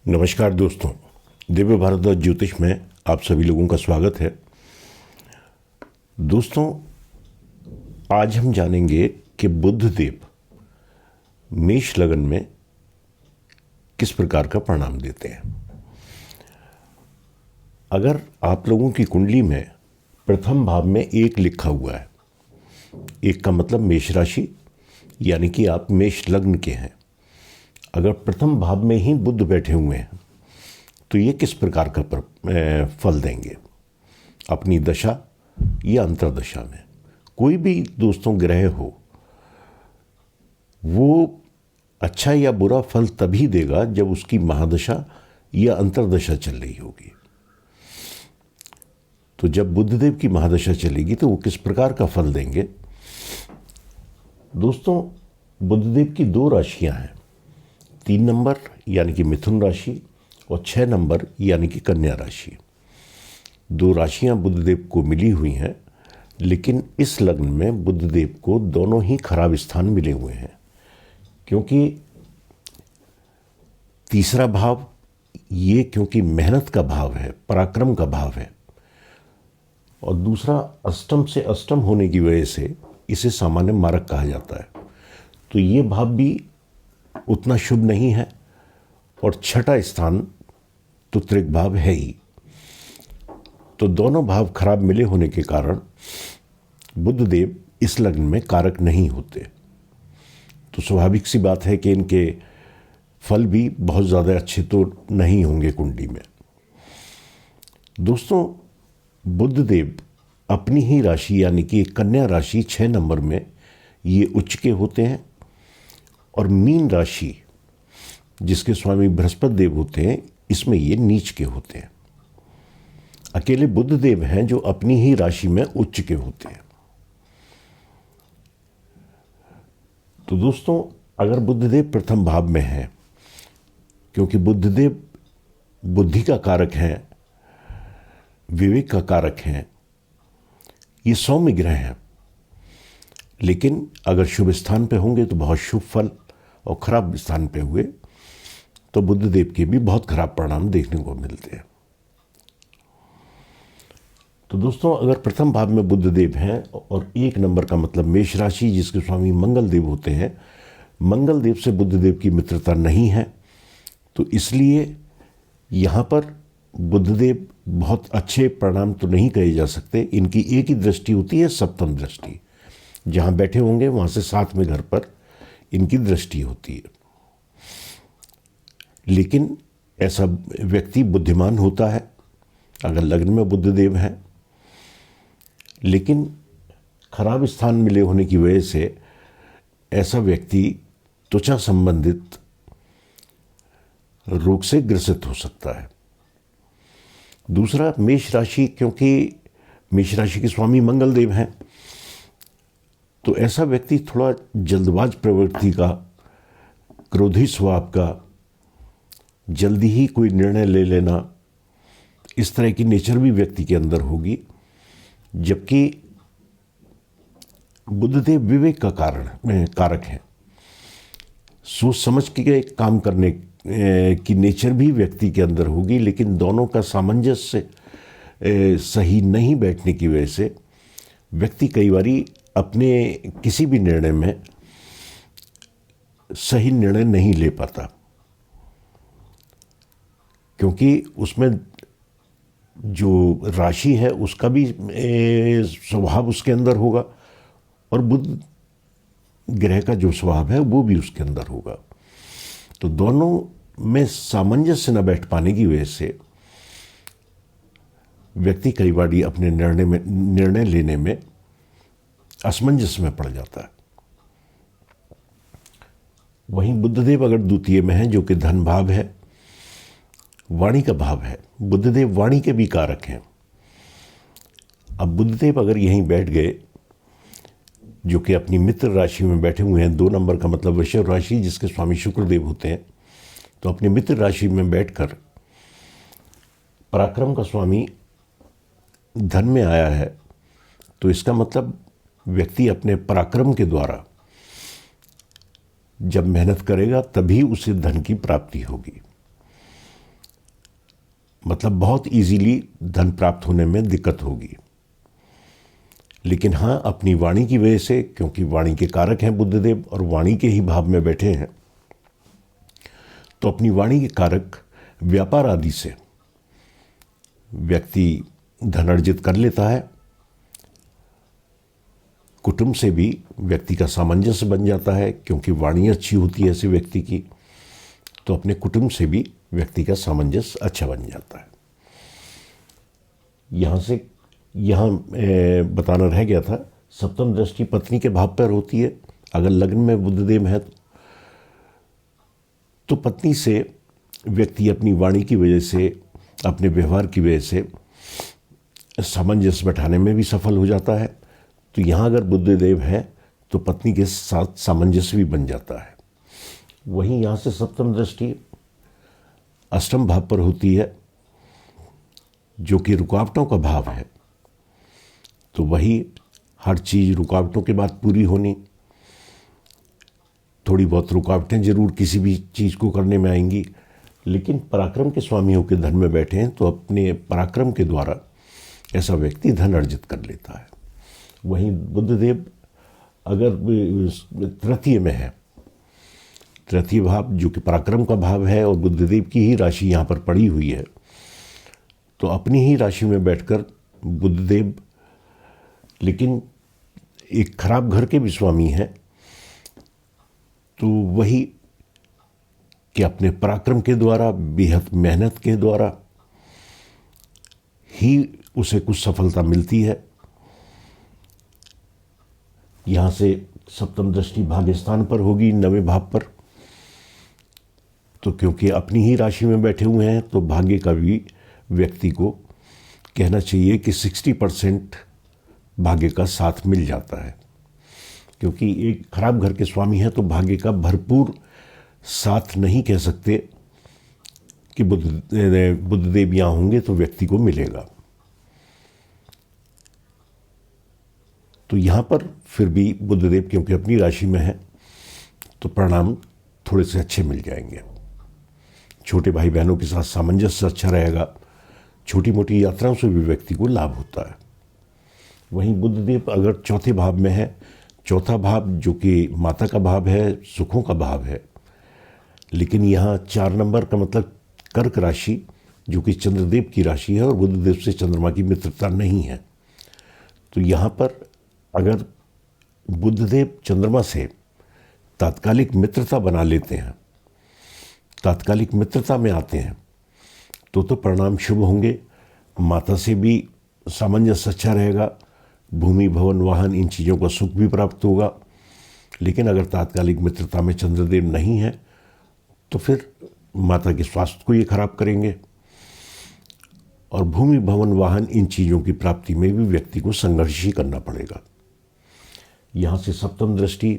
नमस्कार दोस्तों, दिव्य भारद्वाज ज्योतिष में आप सभी लोगों का स्वागत है। दोस्तों, आज हम जानेंगे कि बुध देव मेष लगन में किस प्रकार का परिणाम देते हैं। अगर आप लोगों की कुंडली में प्रथम भाव में एक लिखा हुआ है, एक का मतलब मेष राशि यानी कि आप मेष लग्न के हैं, अगर प्रथम भाव में ही बुध बैठे हुए हैं तो ये किस प्रकार का फल देंगे अपनी दशा या अंतर्दशा में। कोई भी दोस्तों ग्रह हो वो अच्छा या बुरा फल तभी देगा जब उसकी महादशा या अंतर्दशा चल रही होगी। तो जब बुधदेव की महादशा चलेगी तो वो किस प्रकार का फल देंगे। दोस्तों, बुधदेव की दो राशियां हैं, 3 नंबर यानी कि मिथुन राशि और 6 नंबर यानी कि कन्या राशि। दो राशियां बुधदेव को मिली हुई हैं, लेकिन इस लग्न में बुधदेव को दोनों ही खराब स्थान मिले हुए हैं, क्योंकि तीसरा भाव ये क्योंकि मेहनत का भाव है, पराक्रम का भाव है, और दूसरा अष्टम से अष्टम होने की वजह से इसे सामान्य मारक कहा जाता है। तो ये भाव भी उतना शुभ नहीं है, और छठा स्थान तो त्रिक भाव है ही। तो दोनों भाव खराब मिले होने के कारण बुधदेव इस लग्न में कारक नहीं होते। तो स्वाभाविक सी बात है कि इनके फल भी बहुत ज़्यादा अच्छे तो नहीं होंगे कुंडली में। दोस्तों, बुधदेव अपनी ही राशि यानी कि कन्या राशि 6 नंबर में ये उच्च के होते हैं, और मीन राशि जिसके स्वामी बृहस्पति देव होते हैं इसमें ये नीच के होते हैं। अकेले बुधदेव हैं जो अपनी ही राशि में उच्च के होते हैं। तो दोस्तों, अगर बुधदेव प्रथम भाव में है, क्योंकि बुधदेव बुद्धि का कारक हैं, विवेक का कारक हैं, ये सौम्य ग्रह हैं, लेकिन अगर शुभ स्थान पे होंगे तो बहुत शुभ फल, और खराब स्थान पे हुए तो बुधदेव के भी बहुत खराब परिणाम देखने को मिलते हैं। तो दोस्तों, अगर प्रथम भाव में बुधदेव हैं और 1 नंबर का मतलब मेष राशि जिसके स्वामी मंगल देव होते हैं, मंगल देव से बुधदेव की मित्रता नहीं है, तो इसलिए यहाँ पर बुधदेव बहुत अच्छे परिणाम तो नहीं कहे जा सकते। इनकी एक ही दृष्टि होती है, सप्तम दृष्टि, जहाँ बैठे होंगे वहाँ से 7वें घर पर इनकी दृष्टि होती है। लेकिन ऐसा व्यक्ति बुद्धिमान होता है अगर लग्न में बुधदेव है, लेकिन खराब स्थान मिले होने की वजह से ऐसा व्यक्ति त्वचा संबंधित रोग से ग्रसित हो सकता है। दूसरा, मेष राशि, क्योंकि मेष राशि के स्वामी मंगल देव हैं, तो ऐसा व्यक्ति थोड़ा जल्दबाज प्रवृत्ति का, क्रोधी स्वभाव का, जल्दी ही कोई निर्णय ले लेना, इस तरह की नेचर भी व्यक्ति के अंदर होगी। जबकि बुधदेव विवेक का कारक है, सोच समझ के काम करने की नेचर भी व्यक्ति के अंदर होगी, लेकिन दोनों का सामंजस्य सही नहीं बैठने की वजह से व्यक्ति कई बारी अपने किसी भी निर्णय में सही निर्णय नहीं ले पाता, क्योंकि उसमें जो राशि है उसका भी स्वभाव उसके अंदर होगा, और बुध ग्रह का जो स्वभाव है वो भी उसके अंदर होगा। तो दोनों में सामंजस्य न बैठ पाने की वजह से व्यक्ति कई बार अपने निर्णय लेने में असमंजस में पड़ जाता है। वहीं बुधदेव अगर द्वितीय में है, जो कि धन भाव है, वाणी का भाव है, बुधदेव वाणी के भी कारक हैं। अब बुधदेव अगर यहीं बैठ गए, जो कि अपनी मित्र राशि में बैठे हुए हैं, 2 नंबर का मतलब वृषभ राशि जिसके स्वामी शुक्रदेव होते हैं, तो अपनी मित्र राशि में बैठकर पराक्रम का स्वामी धन में आया है, तो इसका मतलब व्यक्ति अपने पराक्रम के द्वारा जब मेहनत करेगा तभी उसे धन की प्राप्ति होगी। मतलब बहुत इजीली धन प्राप्त होने में दिक्कत होगी। लेकिन हाँ, अपनी वाणी की वजह से, क्योंकि वाणी के कारक हैं बुद्धदेव और वाणी के ही भाव में बैठे हैं, तो अपनी वाणी के कारक व्यापार आदि से व्यक्ति धन अर्जित कर लेता है। कुटुंब से भी व्यक्ति का सामंजस्य बन जाता है, क्योंकि वाणी अच्छी होती है ऐसे व्यक्ति की, तो अपने कुटुंब से भी व्यक्ति का सामंजस्य अच्छा बन जाता है। यहाँ बताना रह गया था, सप्तम दृष्टि पत्नी के भाव पर होती है। अगर लग्न में बुधदेव है तो पत्नी से व्यक्ति अपनी वाणी की वजह से, अपने व्यवहार की वजह से सामंजस्य बैठाने में भी सफल हो जाता है। तो यहाँ अगर बुधदेव है तो पत्नी के साथ सामंजस्य भी बन जाता है। वहीं यहाँ से सप्तम दृष्टि अष्टम भाव पर होती है, जो कि रुकावटों का भाव है। तो वही हर चीज़ रुकावटों के बाद पूरी होनी, थोड़ी बहुत रुकावटें जरूर किसी भी चीज़ को करने में आएंगी, लेकिन पराक्रम के स्वामी होकर धन में बैठे हैं तो अपने पराक्रम के द्वारा ऐसा व्यक्ति धन अर्जित कर लेता है। वहीं बुधदेव अगर तृतीय में है, तृतीय भाव जो कि पराक्रम का भाव है और बुधदेव की ही राशि यहाँ पर पड़ी हुई है, तो अपनी ही राशि में बैठकर बुधदेव, लेकिन एक खराब घर के भी स्वामी हैं, तो वही कि अपने पराक्रम के द्वारा, बेहद मेहनत के द्वारा ही उसे कुछ सफलता मिलती है। यहाँ से सप्तम दृष्टि भाग्यस्थान पर होगी, नवें भाव पर। तो क्योंकि अपनी ही राशि में बैठे हुए हैं तो भाग्य का भी व्यक्ति को कहना चाहिए कि 60% भाग्य का साथ मिल जाता है। क्योंकि एक खराब घर के स्वामी है तो भाग्य का भरपूर साथ नहीं कह सकते कि बुधदेव यहाँ होंगे तो व्यक्ति को मिलेगा। तो यहाँ पर फिर भी बुधदेव क्योंकि अपनी राशि में है तो परिणाम थोड़े से अच्छे मिल जाएंगे। छोटे भाई बहनों के साथ सामंजस्य अच्छा रहेगा। छोटी मोटी यात्राओं से भी व्यक्ति को लाभ होता है। वहीं बुधदेव अगर चौथे भाव में है, चौथा भाव जो कि माता का भाव है, सुखों का भाव है, लेकिन यहाँ 4 नंबर का मतलब कर्क राशि जो कि चंद्रदेव की राशि है और बुधदेव से चंद्रमा की मित्रता नहीं है। तो यहाँ पर अगर बुधदेव चंद्रमा से तात्कालिक मित्रता बना लेते हैं, तात्कालिक मित्रता में आते हैं, तो परिणाम शुभ होंगे। माता से भी सामंजस्य अच्छा रहेगा, भूमि भवन वाहन इन चीज़ों का सुख भी प्राप्त होगा। लेकिन अगर तात्कालिक मित्रता में चंद्रदेव नहीं है तो फिर माता के स्वास्थ्य को ये खराब करेंगे और भूमि भवन वाहन इन चीज़ों की प्राप्ति में भी व्यक्ति को संघर्ष ही करना पड़ेगा। यहाँ से सप्तम दृष्टि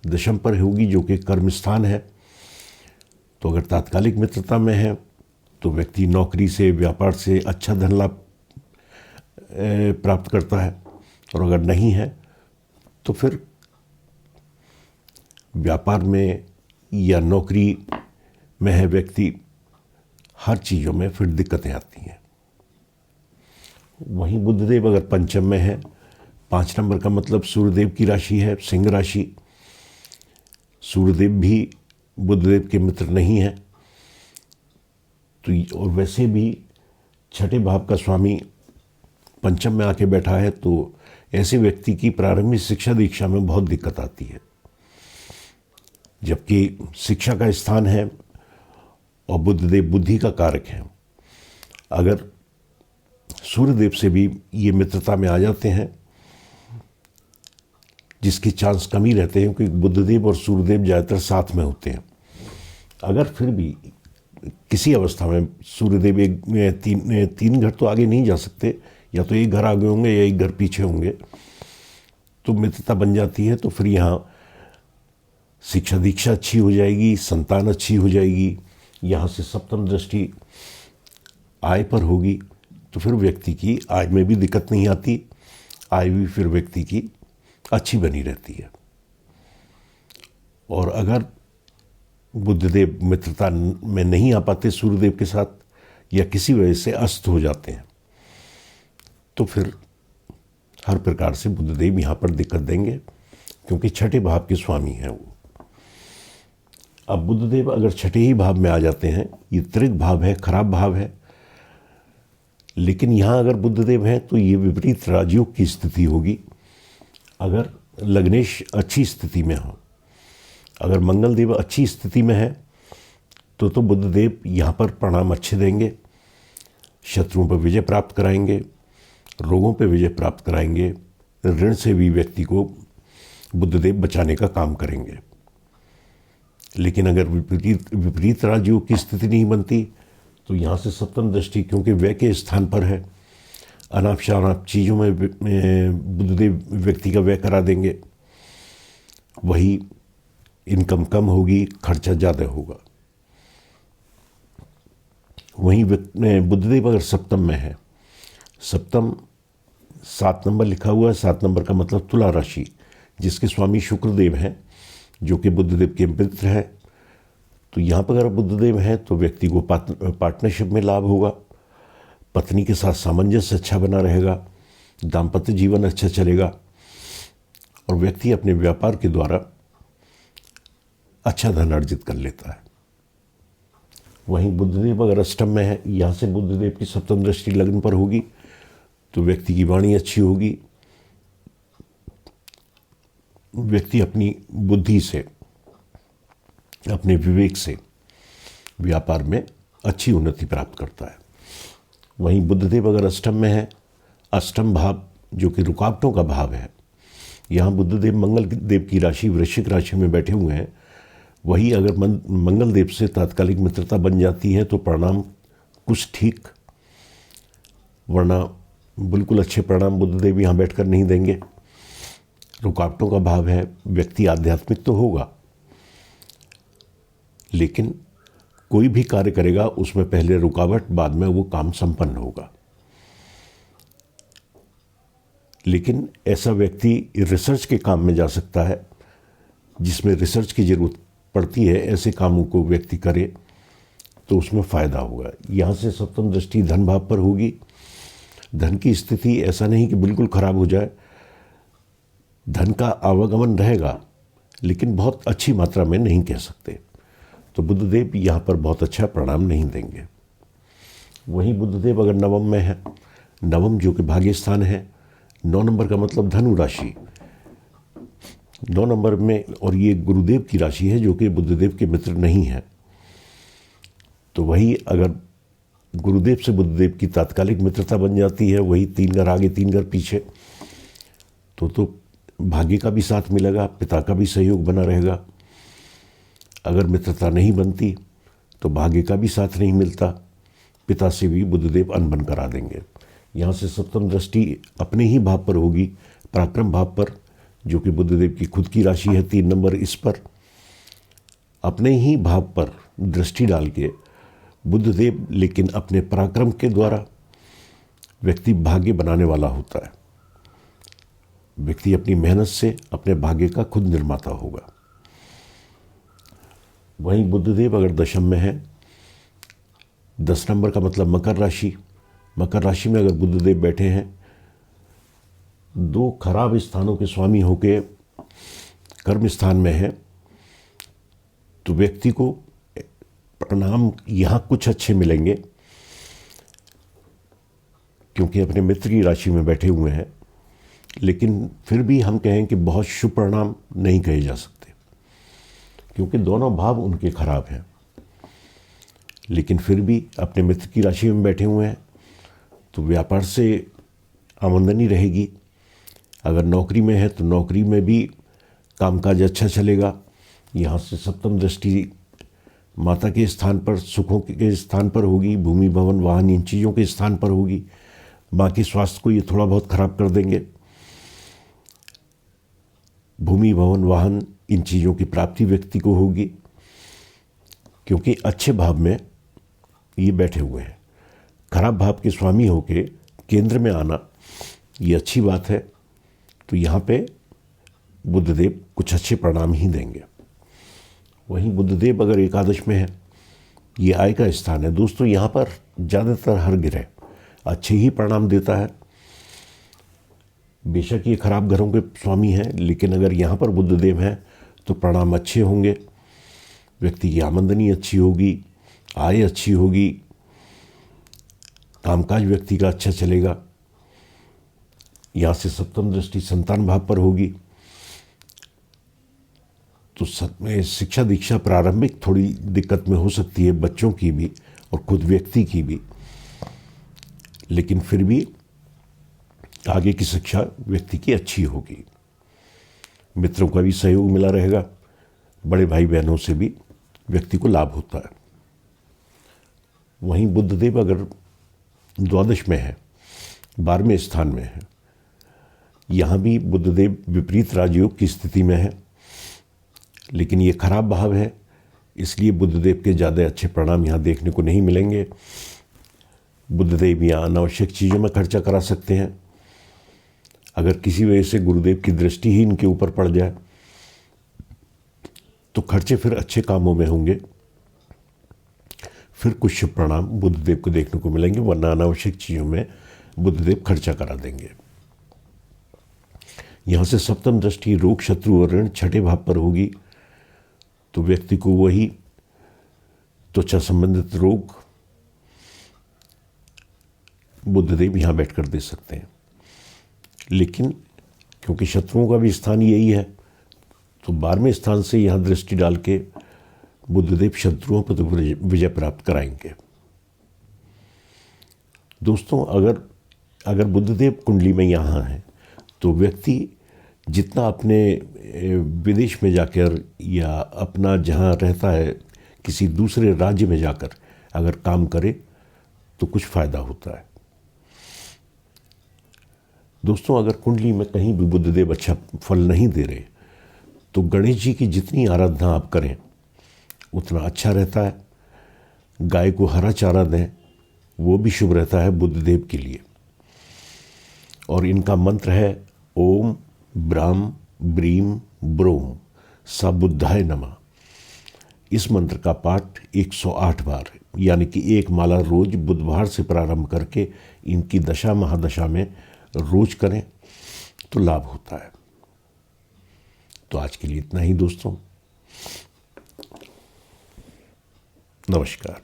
दशम पर होगी जो कि कर्म स्थान है। तो अगर तात्कालिक मित्रता में है तो व्यक्ति नौकरी से, व्यापार से अच्छा धन लाभ प्राप्त करता है, और अगर नहीं है तो फिर व्यापार में या नौकरी में है व्यक्ति, हर चीज़ों में फिर दिक्कतें आती हैं। वहीं बुधदेव अगर पंचम में है, 5 नंबर का मतलब सूर्यदेव की राशि है, सिंह राशि। सूर्यदेव भी बुधदेव के मित्र नहीं है, तो और वैसे भी छठे भाव का स्वामी पंचम में आके बैठा है, तो ऐसे व्यक्ति की प्रारंभिक शिक्षा दीक्षा में बहुत दिक्कत आती है। जबकि शिक्षा का स्थान है और बुधदेव बुद्धि का कारक है। अगर सूर्यदेव से भी ये मित्रता में आ जाते हैं, जिसके चांस कम ही रहते हैं क्योंकि बुधदेव और सूर्यदेव ज़्यादातर साथ में होते हैं। अगर फिर भी किसी अवस्था में सूर्यदेव तीन घर तो आगे नहीं जा सकते, या तो एक घर आगे होंगे या एक घर पीछे होंगे, तो मित्रता बन जाती है। तो फिर यहाँ शिक्षा दीक्षा अच्छी हो जाएगी, संतान अच्छी हो जाएगी। यहाँ से सप्तम दृष्टि आय पर होगी तो फिर व्यक्ति की आय में भी दिक्कत नहीं आती, आय भी फिर व्यक्ति की अच्छी बनी रहती है। और अगर बुधदेव मित्रता में नहीं आ पाते सूर्यदेव के साथ, या किसी वजह से अस्त हो जाते हैं तो फिर हर प्रकार से बुधदेव यहाँ पर दिक्कत देंगे, क्योंकि छठे भाव के स्वामी हैं वो। अब बुधदेव अगर छठे ही भाव में आ जाते हैं, ये त्रिक भाव है, खराब भाव है, लेकिन यहाँ अगर बुधदेव हैं तो ये विपरीत राजयोग की स्थिति होगी। अगर लग्नेश अच्छी स्थिति में हो, अगर मंगल देव अच्छी स्थिति में है तो बुधदेव यहाँ पर परिणाम अच्छे देंगे, शत्रुओं पर विजय प्राप्त कराएंगे, रोगों पर विजय प्राप्त कराएंगे, ऋण से भी व्यक्ति को बुधदेव बचाने का काम करेंगे। लेकिन अगर विपरीत राजयोग की स्थिति नहीं बनती तो यहाँ से सप्तम दृष्टि, क्योंकि व्यय के स्थान पर है, अनाप शनाप चीज़ों में बुधदेव व्यक्ति का व्यय करा देंगे, वही इनकम कम होगी, खर्चा ज़्यादा होगा। वहीं बुधदेव अगर सप्तम में है, सप्तम 7 नंबर लिखा हुआ है, 7 नंबर का मतलब तुला राशि, जिसके स्वामी शुक्रदेव हैं, जो कि बुधदेव के मित्र हैं। तो यहाँ पर अगर बुधदेव हैं तो व्यक्ति को पार्टनरशिप में लाभ होगा, पत्नी के साथ सामंजस्य अच्छा बना रहेगा, दाम्पत्य जीवन अच्छा चलेगा और व्यक्ति अपने व्यापार के द्वारा अच्छा धन अर्जित कर लेता है। वहीं बुधदेव अगर अष्टम में है, यहाँ से बुधदेव की सप्तम दृष्टि लग्न पर होगी तो व्यक्ति की वाणी अच्छी होगी, व्यक्ति अपनी बुद्धि से, अपने विवेक से व्यापार में अच्छी उन्नति प्राप्त करता है। वहीं बुधदेव अगर अष्टम में है, अष्टम भाव जो कि रुकावटों का भाव है, यहाँ बुधदेव मंगल देव की राशि वृश्चिक राशि में बैठे हुए हैं। वही अगर मंगल देव से तात्कालिक मित्रता बन जाती है तो परिणाम कुछ ठीक, वरना बिल्कुल अच्छे परिणाम बुधदेव यहाँ बैठकर नहीं देंगे। रुकावटों का भाव है, व्यक्ति आध्यात्मिक तो होगा, लेकिन कोई भी कार्य करेगा उसमें पहले रुकावट, बाद में वो काम संपन्न होगा। लेकिन ऐसा व्यक्ति रिसर्च के काम में जा सकता है, जिसमें रिसर्च की जरूरत पड़ती है, ऐसे कामों को व्यक्ति करे तो उसमें फायदा होगा। यहाँ से सप्तम दृष्टि धन भाव पर होगी। धन की स्थिति ऐसा नहीं कि बिल्कुल खराब हो जाए, धन का आवागमन रहेगा, लेकिन बहुत अच्छी मात्रा में नहीं कह सकते। तो बुधदेव यहाँ पर बहुत अच्छा परिणाम नहीं देंगे। वहीं बुधदेव अगर नवम में है, नवम जो कि भाग्य स्थान है, 9 नंबर का मतलब धनु राशि, 9 नंबर में, और ये गुरुदेव की राशि है जो कि बुधदेव के मित्र नहीं है। तो वही अगर गुरुदेव से बुधदेव की तात्कालिक मित्रता बन जाती है, वही 3 घर आगे 3 घर पीछे, तो भाग्य का भी साथ मिलेगा, पिता का भी सहयोग बना रहेगा। अगर मित्रता नहीं बनती तो भाग्य का भी साथ नहीं मिलता, पिता से भी बुधदेव अनबन करा देंगे। यहाँ से सप्तम दृष्टि अपने ही भाव पर होगी, पराक्रम भाव पर, जो कि बुधदेव की खुद की राशि है, 3 नंबर, इस पर अपने ही भाव पर दृष्टि डाल के बुधदेव, लेकिन अपने पराक्रम के द्वारा व्यक्ति भाग्य बनाने वाला होता है। व्यक्ति अपनी मेहनत से अपने भाग्य का खुद निर्माता होगा। वहीं बुधदेव अगर दशम में है, 10 नंबर का मतलब मकर राशि, मकर राशि में अगर बुधदेव बैठे हैं, 2 खराब स्थानों के स्वामी होके कर्म स्थान में है, तो व्यक्ति को परिणाम यहाँ कुछ अच्छे मिलेंगे, क्योंकि अपने मित्र की राशि में बैठे हुए हैं। लेकिन फिर भी हम कहें कि बहुत शुभ परिणाम नहीं कहे जा सकते, क्योंकि दोनों भाव उनके खराब हैं। लेकिन फिर भी अपने मित्र की राशि में बैठे हुए हैं तो व्यापार से आमदनी रहेगी। अगर नौकरी में है तो नौकरी में भी कामकाज अच्छा चलेगा। यहाँ से सप्तम दृष्टि माता के स्थान पर, सुखों के स्थान पर होगी, भूमि भवन वाहन इन चीज़ों के स्थान पर होगी। माँ के स्वास्थ्य को ये थोड़ा बहुत खराब कर देंगे। भूमि भवन वाहन इन चीज़ों की प्राप्ति व्यक्ति को होगी, क्योंकि अच्छे भाव में ये बैठे हुए हैं। खराब भाव के स्वामी होके केंद्र में आना ये अच्छी बात है। तो यहाँ पे बुधदेव कुछ अच्छे परिणाम ही देंगे। वहीं बुधदेव अगर एकादश में है, ये आय का स्थान है। दोस्तों, यहाँ पर ज़्यादातर हर ग्रह अच्छे ही परिणाम देता है। बेशक ये खराब ग्रहों के स्वामी हैं, लेकिन अगर यहाँ पर बुधदेव हैं तो परिणाम अच्छे होंगे। व्यक्ति की आमदनी अच्छी होगी, आय अच्छी होगी, कामकाज व्यक्ति का अच्छा चलेगा। यहाँ से सप्तम दृष्टि संतान भाव पर होगी तो शिक्षा दीक्षा प्रारंभिक थोड़ी दिक्कत में हो सकती है, बच्चों की भी और खुद व्यक्ति की भी, लेकिन फिर भी आगे की शिक्षा व्यक्ति की अच्छी होगी। मित्रों का भी सहयोग मिला रहेगा, बड़े भाई बहनों से भी व्यक्ति को लाभ होता है। वहीं बुधदेव अगर द्वादश में है, 12वें स्थान में है, यहाँ भी बुधदेव विपरीत राजयोग की स्थिति में है, लेकिन ये खराब भाव है, इसलिए बुधदेव के ज़्यादा अच्छे परिणाम यहाँ देखने को नहीं मिलेंगे। बुधदेव यहाँ अनावश्यक चीज़ों में खर्चा करा सकते हैं। अगर किसी वजह से गुरुदेव की दृष्टि ही इनके ऊपर पड़ जाए तो खर्चे फिर अच्छे कामों में होंगे, फिर कुछ शुभ परिणाम बुधदेव को देखने को मिलेंगे, वरना अनावश्यक चीज़ों में बुधदेव खर्चा करा देंगे। यहाँ से सप्तम दृष्टि रोग, शत्रु और ऋण 6ठे भाव पर होगी तो व्यक्ति को वही त्वचा संबंधित रोग बुधदेव यहाँ बैठकर दे सकते हैं। लेकिन क्योंकि शत्रुओं का भी स्थान यही है तो 12वें स्थान से यहाँ दृष्टि डाल के बुधदेव शत्रुओं पर तो विजय प्राप्त कराएंगे। दोस्तों, अगर बुधदेव कुंडली में यहाँ है तो व्यक्ति जितना अपने विदेश में जाकर या अपना जहाँ रहता है किसी दूसरे राज्य में जाकर अगर काम करे तो कुछ फ़ायदा होता है। दोस्तों, अगर कुंडली में कहीं भी बुधदेव अच्छा फल नहीं दे रहे तो गणेश जी की जितनी आराधना आप करें उतना अच्छा रहता है। गाय को हरा चारा दें, वो भी शुभ रहता है बुधदेव के लिए। और इनका मंत्र है ओम ब्राह्म ब्रीम ब्रोम सबुद्धाय नमः। इस मंत्र का पाठ 108 बार, यानी कि एक माला रोज बुधवार से प्रारंभ करके इनकी दशा महादशा में रोज करें तो लाभ होता है। तो आज के लिए इतना ही दोस्तों, नमस्कार।